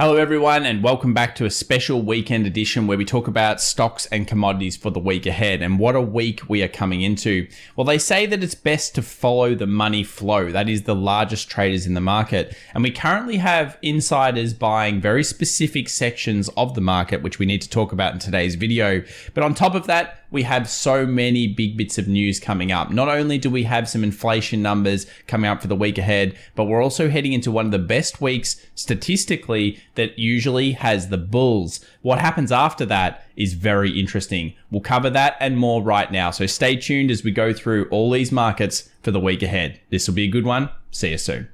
Hello everyone, and welcome back to a special weekend edition where we talk about stocks and commodities for the week ahead. And what a week we are coming into. Well, they say that it's best to follow the money flow. That is the largest traders in the market. And we currently have insiders buying very specific sections of the market, which we need to talk about in today's video. But on top of that, we have so many big bits of news coming up. Not only do we have some inflation numbers coming up for the week ahead, but we're also heading into one of the best weeks statistically that usually has the bulls. What happens after that is very interesting. We'll cover that and more right now. So stay tuned as we go through all these markets for the week ahead. This will be a good one. See you soon.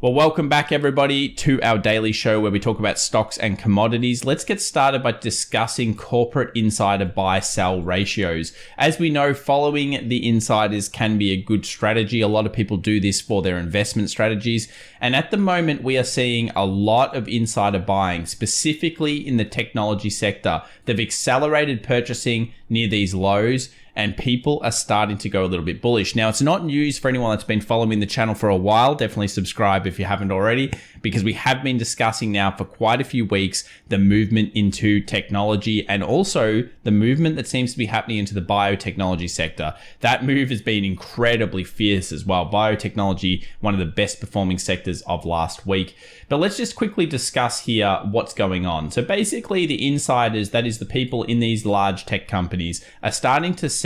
Well, welcome back everybody to our daily show where we talk about stocks and commodities. Let's get started by discussing corporate insider buy-sell ratios. As we know, following the insiders can be a good strategy. A lot of people do this for their investment strategies. And at the moment, we are seeing a lot of insider buying, specifically in the technology sector. They've accelerated purchasing near these lows, and people are starting to go a little bit bullish. Now, it's not news for anyone that's been following the channel for a while. Definitely subscribe if you haven't already, because we have been discussing now for quite a few weeks the movement into technology and also the movement that seems to be happening into the biotechnology sector. That move has been incredibly fierce as well. Biotechnology, one of the best performing sectors of last week. But let's just quickly discuss here what's going on. So basically the insiders, that is the people in these large tech companies, are starting to see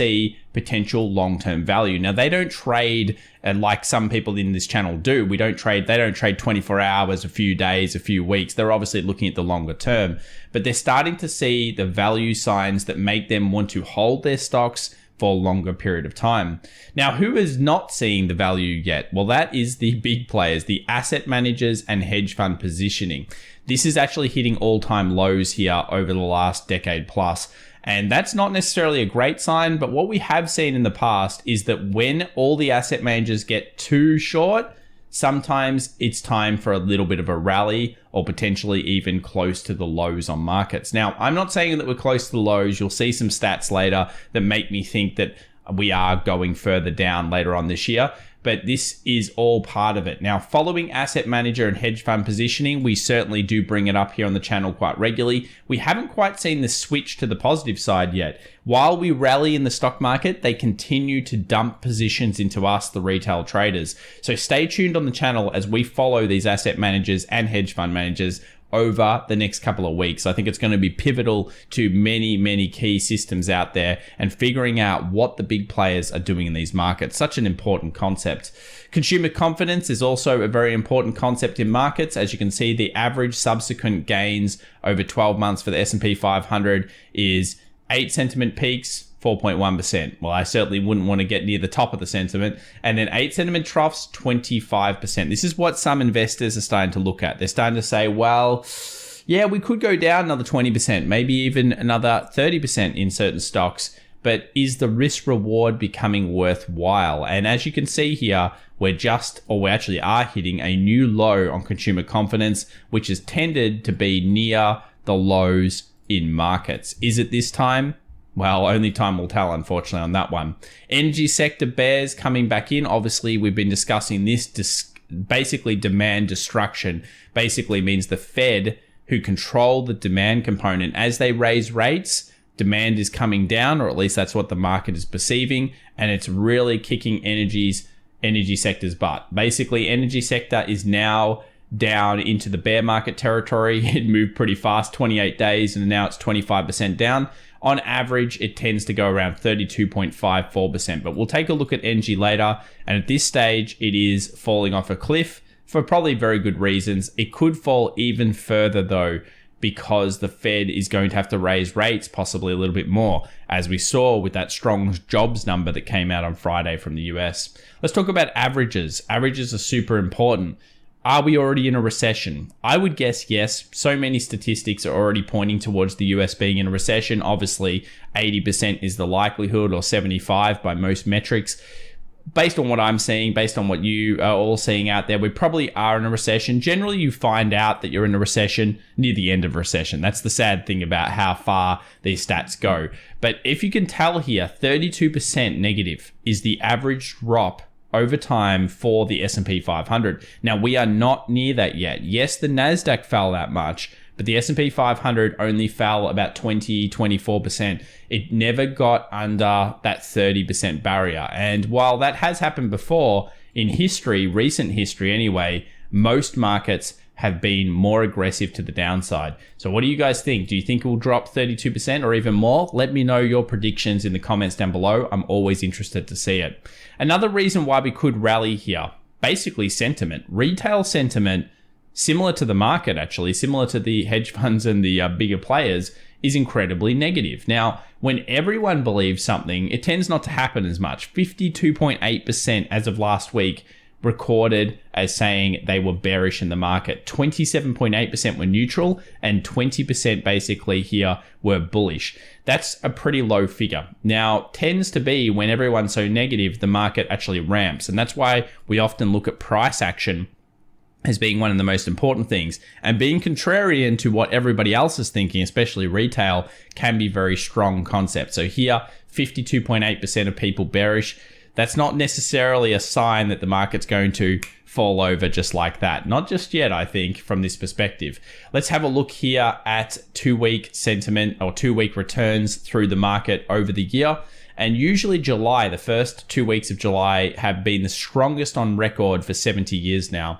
potential long-term value. Now, they don't trade like some people in this channel do. They don't trade 24 hours, a few days, a few weeks. They're obviously looking at the longer term, but they're starting to see the value signs that make them want to hold their stocks for a longer period of time. Now, who is not seeing the value yet? Well, that is the big players, the asset managers and hedge fund positioning. This is actually hitting all-time lows here over the last decade plus. And that's not necessarily a great sign, but what we have seen in the past is that when all the asset managers get too short, sometimes it's time for a little bit of a rally or potentially even close to the lows on markets. Now, I'm not saying that we're close to the lows. You'll see some stats later that make me think that we are going further down later on this year, but this is all part of it. Now, following asset manager and hedge fund positioning, we certainly do bring it up here on the channel quite regularly. We haven't quite seen the switch to the positive side yet. While we rally in the stock market, they continue to dump positions into us, the retail traders. So stay tuned on the channel as we follow these asset managers and hedge fund managers over the next couple of weeks. I think it's going to be pivotal to many key systems out there and figuring out what the big players are doing in these markets. Such an important concept. Consumer confidence is also a very important concept in markets. As you can see, the average subsequent gains over 12 months for the S&P 500 is 8 sentiment peaks, 4.1%. Well, I certainly wouldn't want to get near the top of the sentiment. And then 8 sentiment troughs, 25%. This is what some investors are starting to look at. They're starting to say, well, yeah, we could go down another 20%, maybe even another 30% in certain stocks. But is the risk reward becoming worthwhile? And as you can see here, we actually are hitting a new low on consumer confidence, which has tended to be near the lows in markets. Is it this time? Well, only time will tell, unfortunately, on that one. Energy sector bears coming back in. Obviously, we've been discussing this. Basically, demand destruction basically means the Fed, who control the demand component, as they raise rates, demand is coming down, or at least that's what the market is perceiving, and it's really kicking energy sector's butt. Basically, energy sector is now down into the bear market territory. It moved pretty fast, 28 days, and now it's 25% down. On average, it tends to go around 32.54%, but we'll take a look at energy later. And at this stage, it is falling off a cliff for probably very good reasons. It could fall even further though, because the Fed is going to have to raise rates possibly a little bit more, as we saw with that strong jobs number that came out on Friday from the US. Let's talk about averages. Averages are super important. Are we already in a recession? I would guess yes. So many statistics are already pointing towards the US being in a recession. Obviously, 80% is the likelihood, or 75% by most metrics. Based on what I'm seeing, based on what you are all seeing out there, we probably are in a recession. Generally, you find out that you're in a recession near the end of recession. That's the sad thing about how far these stats go. But if you can tell here, 32% negative is the average drop over time for the S&P 500. Now, we are not near that yet. Yes, the Nasdaq fell that much, but the S&P 500 only fell about 24%. It never got under that 30% barrier. And while that has happened before in history, recent history anyway, most markets have been more aggressive to the downside. So what do you guys think? Do you think it will drop 32% or even more? Let me know your predictions in the comments down below. I'm always interested to see it. Another reason why we could rally here, basically sentiment. Retail sentiment, similar to the market actually, similar to the hedge funds and the bigger players, is incredibly negative. Now, when everyone believes something, it tends not to happen as much. 52.8% as of last week recorded as saying they were bearish in the market. 27.8% were neutral and 20% basically here were bullish. That's a pretty low figure. Now, tends to be when everyone's so negative, the market actually ramps. And that's why we often look at price action as being one of the most important things. And being contrarian to what everybody else is thinking, especially retail, can be very strong concept. So here, 52.8% of people bearish. That's not necessarily a sign that the market's going to fall over just like that. Not just yet, I think, from this perspective. Let's have a look here at 2-week sentiment or 2-week returns through the market over the year. And usually July, the first 2 weeks of July, have been the strongest on record for 70 years now.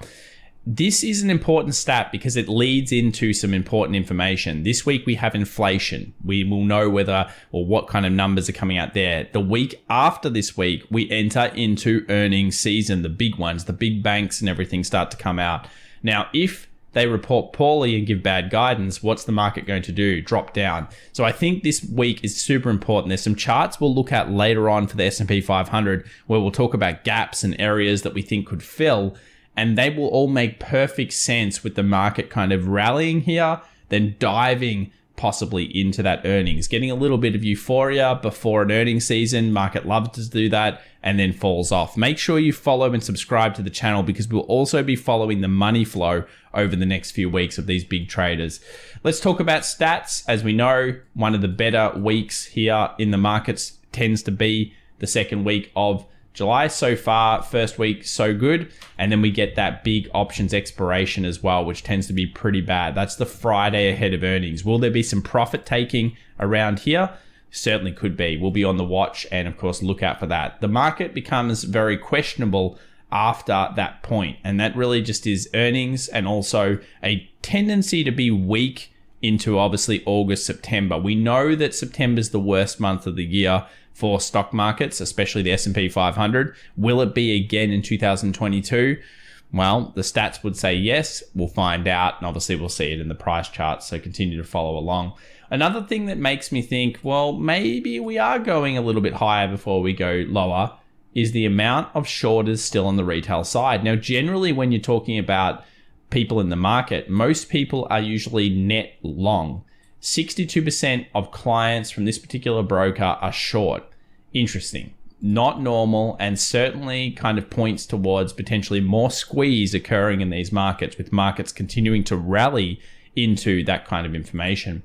This is an important stat because it leads into some important information. This week we have inflation. We will know whether or what kind of numbers are coming out there. The week after this week, we enter into earnings season. The big ones, the big banks and everything start to come out. Now, if they report poorly and give bad guidance, what's the market going to do? Drop down. So I think this week is super important. There's some charts we'll look at later on for the S&P 500 where we'll talk about gaps and areas that we think could fill. And they will all make perfect sense with the market kind of rallying here, then diving possibly into that earnings, getting a little bit of euphoria before an earnings season. Market loves to do that and then falls off. Make sure you follow and subscribe to the channel because we'll also be following the money flow over the next few weeks of these big traders. Let's talk about stats. As we know, one of the better weeks here in the markets tends to be the second week of July. So far, first week, so good. And then we get that big options expiration as well, which tends to be pretty bad. That's the Friday ahead of earnings. Will there be some profit taking around here? Certainly could be. We'll be on the watch and of course look out for that. The market becomes very questionable after that point. And that really just is earnings and also a tendency to be weak into obviously August, September. We know that September is the worst month of the year for stock markets, especially the S&P 500. Will it be again in 2022? Well, the stats would say yes. We'll find out. And obviously we'll see it in the price charts. So continue to follow along. Another thing that makes me think, well, maybe we are going a little bit higher before we go lower is the amount of shorters still on the retail side. Now, generally, when you're talking about people in the market, most people are usually net long. 62% of clients from this particular broker are short. Interesting. Not normal, and certainly kind of points towards potentially more squeeze occurring in these markets, with markets continuing to rally into that kind of information.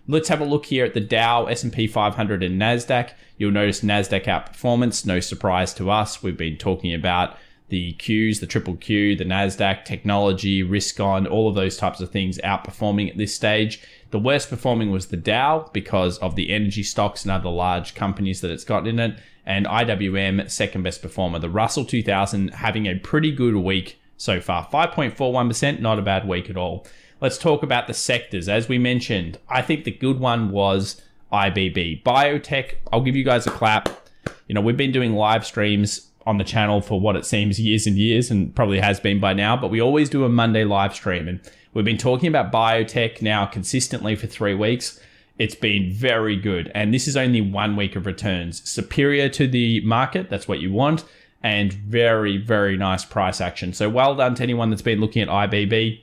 Let's have a look here at the Dow, S&P 500 and Nasdaq. You'll notice Nasdaq outperformance, no surprise to us. We've been talking about the Qs, the triple Q, the Nasdaq, technology, risk on, all of those types of things outperforming at this stage. The worst performing was the Dow because of the energy stocks and other large companies that it's got in it. And IWM, second best performer. The Russell 2000 having a pretty good week so far. 5.41%, not a bad week at all. Let's talk about the sectors. As we mentioned, I think the good one was IBB. Biotech, I'll give you guys a clap. You know, we've been doing live streams on the channel for what it seems years and years, and probably has been by now, but we always do a Monday live stream. And we've been talking about biotech now consistently for 3 weeks. It's been very good. And this is only 1 week of returns. Superior to the market, that's what you want. And very, very nice price action. So well done to anyone that's been looking at IBB.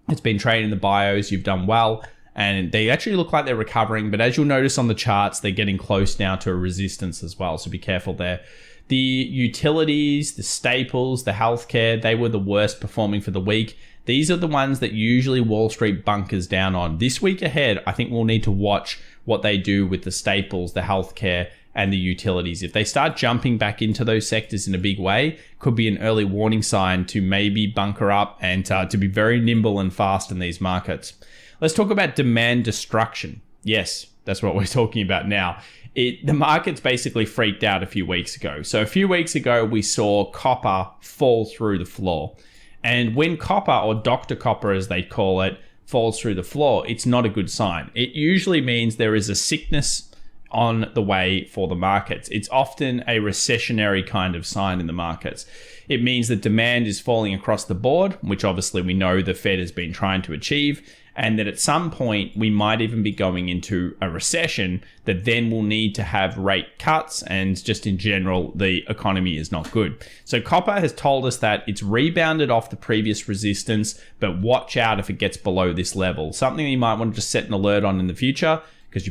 It's been trading in the bios. You've done well. And they actually look like they're recovering. But as you'll notice on the charts, they're getting close now to a resistance as well. So be careful there. The utilities, the staples, the healthcare, they were the worst performing for the week. These are the ones that usually Wall Street bunkers down on. This week ahead, I think we'll need to watch what they do with the staples, the healthcare, and the utilities. If they start jumping back into those sectors in a big way, could be an early warning sign to maybe bunker up and to be very nimble and fast in these markets. Let's talk about demand destruction. Yes, that's what we're talking about now. The market's basically freaked out a few weeks ago. So a few weeks ago, we saw copper fall through the floor. And when copper, or Dr. Copper as they call it, falls through the floor, it's not a good sign. It usually means there is a sickness on the way for the markets. It's often a recessionary kind of sign in the markets. It means that demand is falling across the board, which obviously we know the Fed has been trying to achieve, and that at some point we might even be going into a recession that then will need to have rate cuts, and just in general, the economy is not good. So copper has told us that it's rebounded off the previous resistance, but watch out if it gets below this level. Something you might want to just set an alert on in the future, because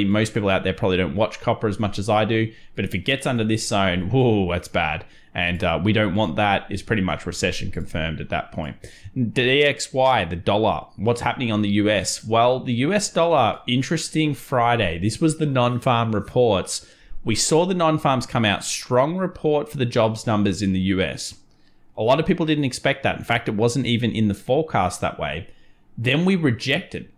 most people out there probably don't watch copper as much as I do, but if it gets under this zone, whoa, that's bad. And we don't want that. It's pretty much recession confirmed at that point. The DXY, the dollar, what's happening on the US? Well, the US dollar, interesting Friday. This was the non-farm reports. We saw the non-farms come out. Strong report for the jobs numbers in the US. A lot of people didn't expect that. In fact, it wasn't even in the forecast that way. Then we rejected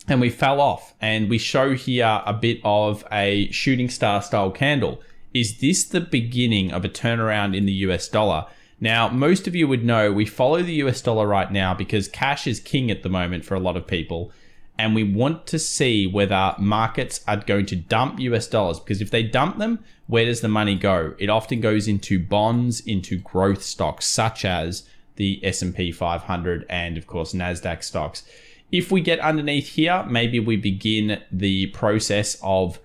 and we fell off. And we show here a bit of a shooting star style candle. Is this the beginning of a turnaround in the US dollar? Now, most of you would know we follow the US dollar right now because cash is king at the moment for a lot of people. And we want to see whether markets are going to dump US dollars, because if they dump them, where does the money go? It often goes into bonds, into growth stocks, such as the S&P 500 and of course, Nasdaq stocks. If we get underneath here, maybe we begin the process of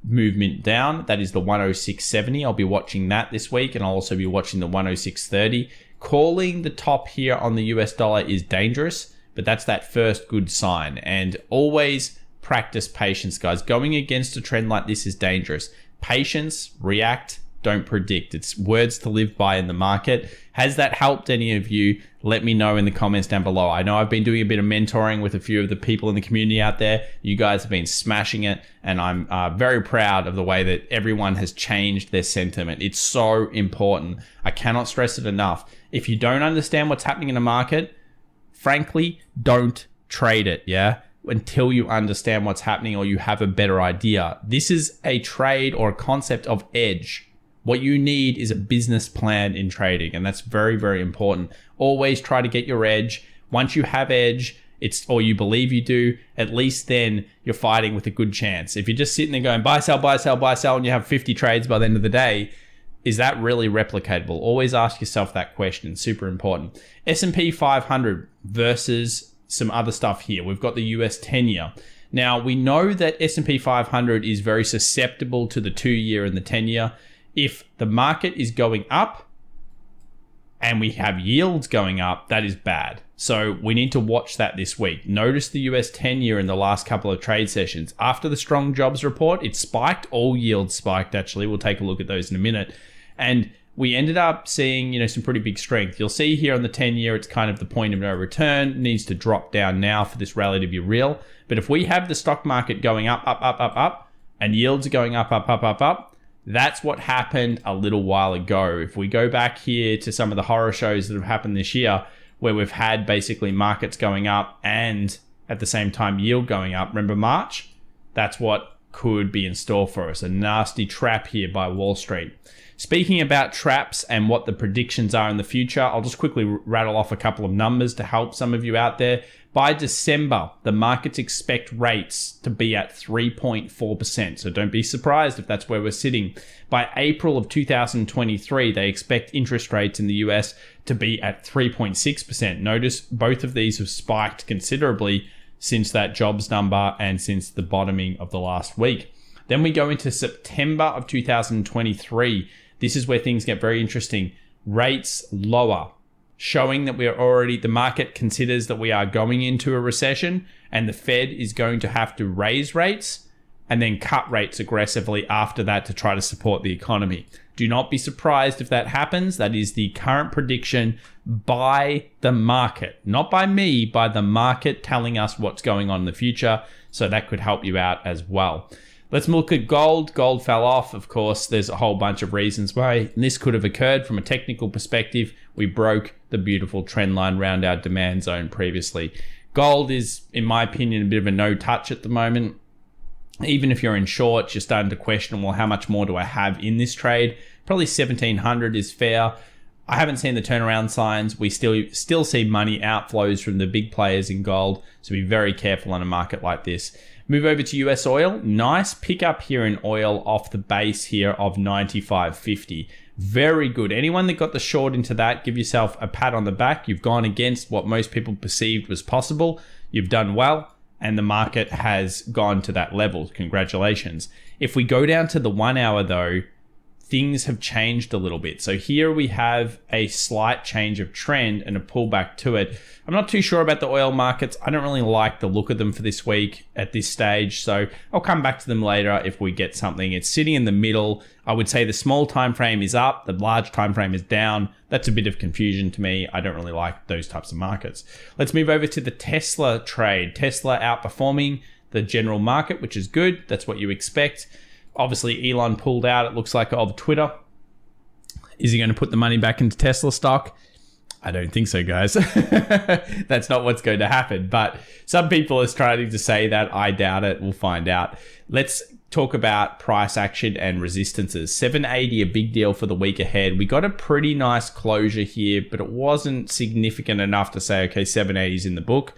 movement down. That is the 106.70. I'll be watching that this week, and I'll also be watching the 106.30. Calling the top here on the US dollar is dangerous, but that's that first good sign. And always practice patience, guys. Going against a trend like this is dangerous. Patience, react, don't predict. It's words to live by in the market. Has that helped any of you? Let me know in the comments down below. I know I've been doing a bit of mentoring with a few of the people in the community out there. You guys have been smashing it, and I'm very proud of the way that everyone has changed their sentiment. It's so important. I cannot stress it enough. If you don't understand what's happening in the market, frankly, don't trade it, yeah? Until you understand what's happening or you have a better idea. This is a trade or a concept of edge. What you need is a business plan in trading, and that's very, very important. Always try to get your edge. Once you have edge, or you believe you do, at least then you're fighting with a good chance. If you're just sitting there going buy, sell, buy, sell, buy, sell, and you have 50 trades by the end of the day, is that really replicatable? Always ask yourself that question. Super important. S&P 500 versus some other stuff here. We've got the US 10-year. Now, we know that S&P 500 is very susceptible to the 2-year and the 10-year. If the market is going up and we have yields going up, that is bad. So we need to watch that this week. Notice the US 10-year in the last couple of trade sessions. After the strong jobs report, it spiked. All yields spiked, actually. We'll take a look at those in a minute. And we ended up seeing, some pretty big strength. You'll see here on the 10-year, it's kind of the point of no return. It needs to drop down now for this rally to be real. But if we have the stock market going up, and yields are going up, that's what happened a little while ago. If we go back here to some of the horror shows that have happened this year, where we've had basically markets going up and at the same time yield going up. Remember March? That's what could be in store for us. A nasty trap here by Wall Street. Speaking about traps and what the predictions are in the future, I'll just quickly rattle off a couple of numbers to help some of you out there. By December, the markets expect rates to be at 3.4%. So don't be surprised if that's where we're sitting. By April of 2023, they expect interest rates in the US to be at 3.6%. Notice both of these have spiked considerably since that jobs number and since the bottoming of the last week. Then we go into September of 2023. This is where things get very interesting. Rates lower, showing that the market considers that we are going into a recession and the Fed is going to have to raise rates and then cut rates aggressively after that to try to support the economy. Do not be surprised if that happens. That is the current prediction by the market, not by me, by the market telling us what's going on in the future. So that could help you out as well. Let's look at gold. Gold fell off. Of course, there's a whole bunch of reasons why this could have occurred. From a technical perspective, we broke the beautiful trend line around our demand zone previously. Gold is, in my opinion, a bit of a no touch at the moment. Even if you're in short, you're starting to question, well, how much more do I have in this trade? Probably 1700 is fair. I haven't seen the turnaround signs. We still see money outflows from the big players in gold, so be very careful on a market like this. Move over to US oil. Nice pickup here in oil off the base here of 95.50. Very good. Anyone that got the short into that, give yourself a pat on the back. You've gone against what most people perceived was possible. You've done well, and the market has gone to that level. Congratulations. If we go down to the 1 hour though, things have changed a little bit. So here we have a slight change of trend and a pullback to it. I'm not too sure about the oil markets. I don't really like the look of them for this week at this stage. So I'll come back to them later if we get something. It's sitting in the middle. I would say the small time frame is up, the large time frame is down. That's a bit of confusion to me. I don't really like those types of markets. Let's move over to the Tesla trade. Tesla outperforming the general market, which is good. That's what you expect. Obviously, Elon pulled out, it looks like, of Twitter. Is he going to put the money back into Tesla stock? I don't think so, guys. That's not what's going to happen. But some people are starting to say that. I doubt it. We'll find out. Let's talk about price action and resistances. 780, a big deal for the week ahead. We got a pretty nice closure here, but it wasn't significant enough to say, okay, 780 is in the book.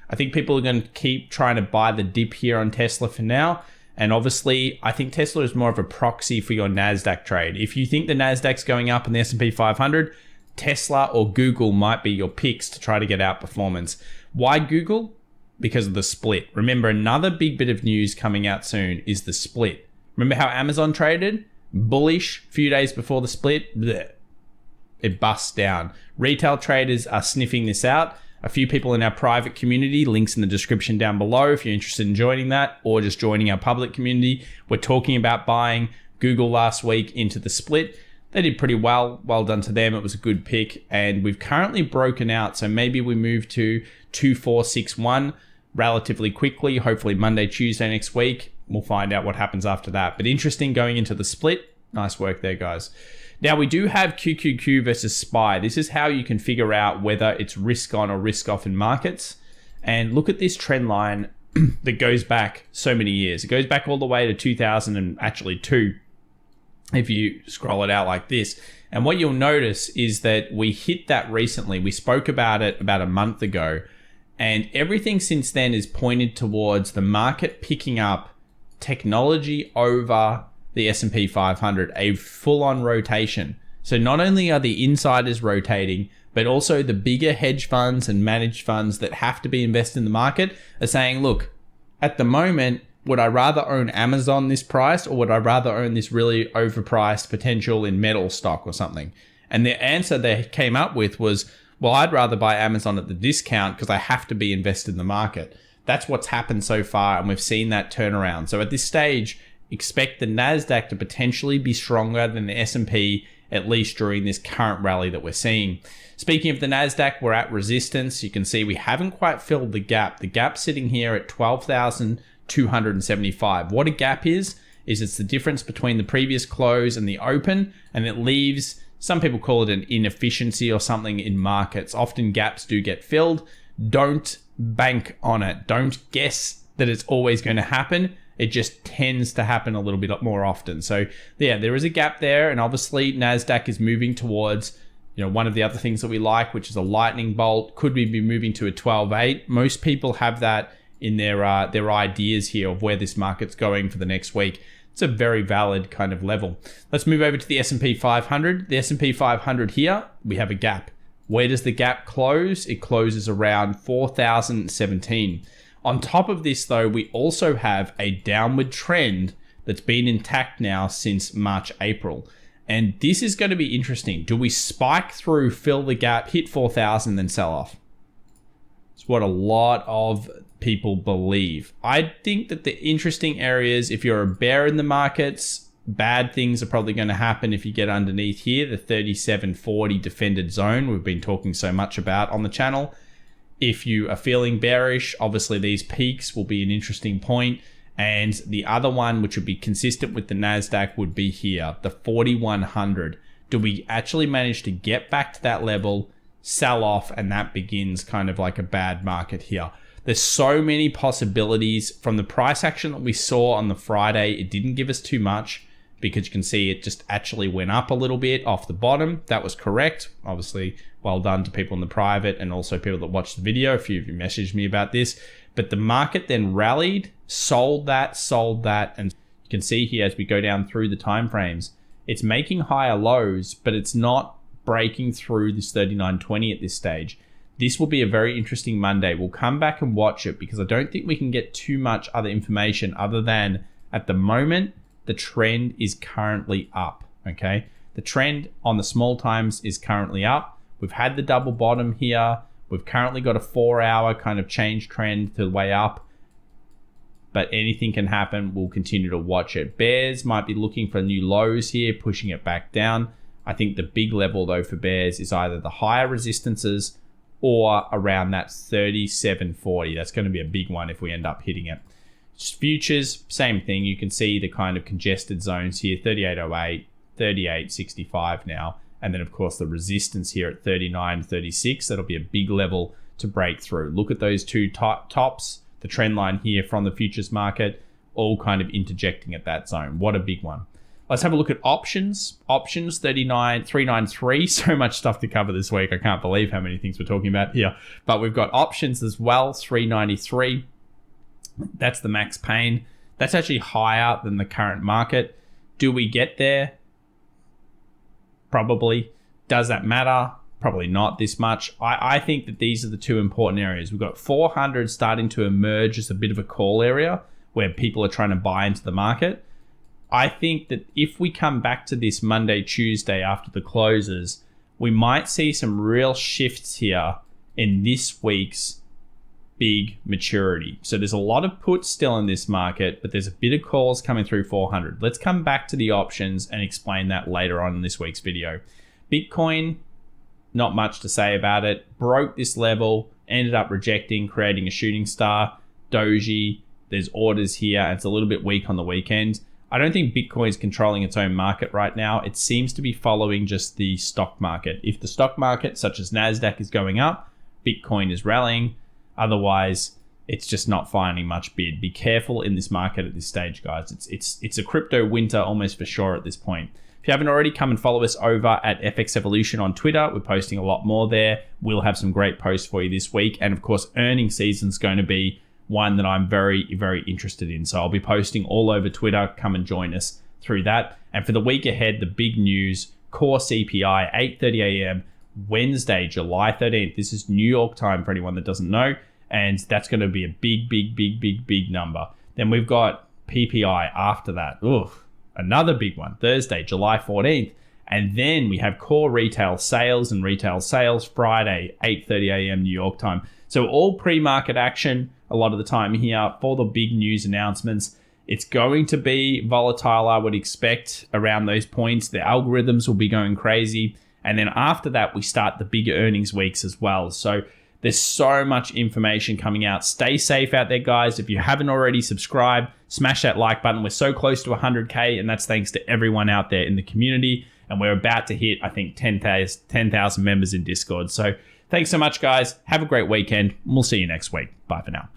I think people are going to keep trying to buy the dip here on Tesla for now. And obviously, I think Tesla is more of a proxy for your Nasdaq trade. If you think the Nasdaq's going up in the S&P 500, Tesla or Google might be your picks to try to get outperformance. Why Google? Because of the split. Remember, another big bit of news coming out soon is the split. Remember how Amazon traded? Bullish a few days before the split. Blech. It busts down. Retail traders are sniffing this out. A few people in our private community, links in the description down below if you're interested in joining that or just joining our public community. We're talking about buying Google last week into the split. They did pretty well. Well done to them. It was a good pick. And we've currently broken out. So maybe we move to 2461 relatively quickly. Hopefully Monday, Tuesday next week. We'll find out what happens after that. But interesting going into the split. Nice work there, guys. Now, we do have QQQ versus SPY. This is how you can figure out whether it's risk on or risk off in markets. And look at this trend line that goes back so many years. It goes back all the way to 2002 if you scroll it out like this. And what you'll notice is that we hit that recently. We spoke about it about a month ago. And everything since then is pointed towards the market picking up technology over the S&P 500, a full-on rotation. So not only are the insiders rotating, but also the bigger hedge funds and managed funds that have to be invested in the market are saying, look, at the moment, would I rather own Amazon this price or would I rather own this really overpriced potential in metal stock or something? And the answer they came up with was, well, I'd rather buy Amazon at the discount because I have to be invested in the market. That's what's happened so far, and we've seen that turnaround. So at this stage, expect the Nasdaq to potentially be stronger than the S&P, at least during this current rally that we're seeing. Speaking of the Nasdaq, we're at resistance. You can see we haven't quite filled the gap. The gap's sitting here at 12,275. What a gap is it's the difference between the previous close and the open, and it leaves, some people call it an inefficiency or something in markets. Often gaps do get filled. Don't bank on it. Don't guess that it's always going to happen. It just tends to happen a little bit more often. So yeah, there is a gap there. And obviously Nasdaq is moving towards, one of the other things that we like, which is a lightning bolt. Could we be moving to a 12.8? Most people have that in their ideas here of where this market's going for the next week. It's a very valid kind of level. Let's move over to the S&P 500. The S&P 500 here, we have a gap. Where does the gap close? It closes around 4,017. On top of this, though, we also have a downward trend that's been intact now since March, April. And this is going to be interesting. Do we spike through, fill the gap, hit 4,000, then sell off? It's what a lot of people believe. I think that the interesting areas, if you're a bear in the markets, bad things are probably going to happen if you get underneath here, the 3740 defended zone we've been talking so much about on the channel. If you are feeling bearish, obviously these peaks will be an interesting point. And the other one, which would be consistent with the Nasdaq, would be here, the 4100. Do we actually manage to get back to that level, sell off, and that begins kind of like a bad market here? There's so many possibilities. From the price action that we saw on the Friday, it didn't give us too much, because you can see it just actually went up a little bit off the bottom. That was correct. Obviously, well done to people in the private and also people that watched the video. A few of you messaged me about this. But the market then rallied, sold that, and you can see here as we go down through the time frames, it's making higher lows, but it's not breaking through this 39.20 at this stage. This will be a very interesting Monday. We'll come back and watch it, because I don't think we can get too much other information other than at the moment, the trend is currently up, okay? The trend on the small times is currently up. We've had the double bottom here. We've currently got a 4-hour kind of change trend to the way up, but anything can happen. We'll continue to watch it. Bears might be looking for new lows here, pushing it back down. I think the big level though for bears is either the higher resistances or around that 37.40. That's going to be a big one if we end up hitting it. Futures, same thing. You can see the kind of congested zones here, 38.08, 38.65 now. And then of course the resistance here at 39.36. That'll be a big level to break through. Look at those two tops, the trend line here from the futures market, all kind of interjecting at that zone. What a big one. Let's have a look at options. Options 393. So much stuff to cover this week. I can't believe how many things we're talking about here. But we've got options as well, 393. That's the max pain. That's actually higher than the current market. Do we get there? Probably. Does that matter? Probably not this much. I think that these are the two important areas. We've got 400 starting to emerge as a bit of a call area where people are trying to buy into the market. I think that if we come back to this Monday, Tuesday after the closes, we might see some real shifts here in this week's big maturity. So there's a lot of puts still in this market, but there's a bit of calls coming through 400. Let's come back to the options and explain that later on in this week's video. Bitcoin, not much to say about it. Broke this level, ended up rejecting, creating a shooting star. Doji, there's orders here, and it's a little bit weak on the weekend. I don't think Bitcoin's controlling its own market right now. It seems to be following just the stock market. If the stock market, such as Nasdaq, is going up, Bitcoin is rallying. Otherwise, it's just not finding much bid. Be careful in this market at this stage, guys. It's a crypto winter almost for sure at this point. If you haven't already, come and follow us over at FX Evolution on Twitter. We're posting a lot more there. We'll have some great posts for you this week. And of course, earnings season's going to be one that I'm very, very interested in. So I'll be posting all over Twitter. Come and join us through that. And for the week ahead, the big news, core CPI, 8:30 a.m., Wednesday, July 13th. This is New York time for anyone that doesn't know. And that's going to be a big number. Then we've got PPI after that. Oof, another big one. Thursday, July 14th. And then we have core retail sales and retail sales Friday, 8:30 a.m. New York time. So all pre-market action a lot of the time here for the big news announcements. It's going to be volatile, I would expect, around those points. The algorithms will be going crazy. And then after that, we start the bigger earnings weeks as well. So there's so much information coming out. Stay safe out there, guys. If you haven't already subscribed, smash that like button. We're so close to 100K, and that's thanks to everyone out there in the community. And we're about to hit, I think, 10,000 members in Discord. So thanks so much, guys. Have a great weekend. We'll see you next week. Bye for now.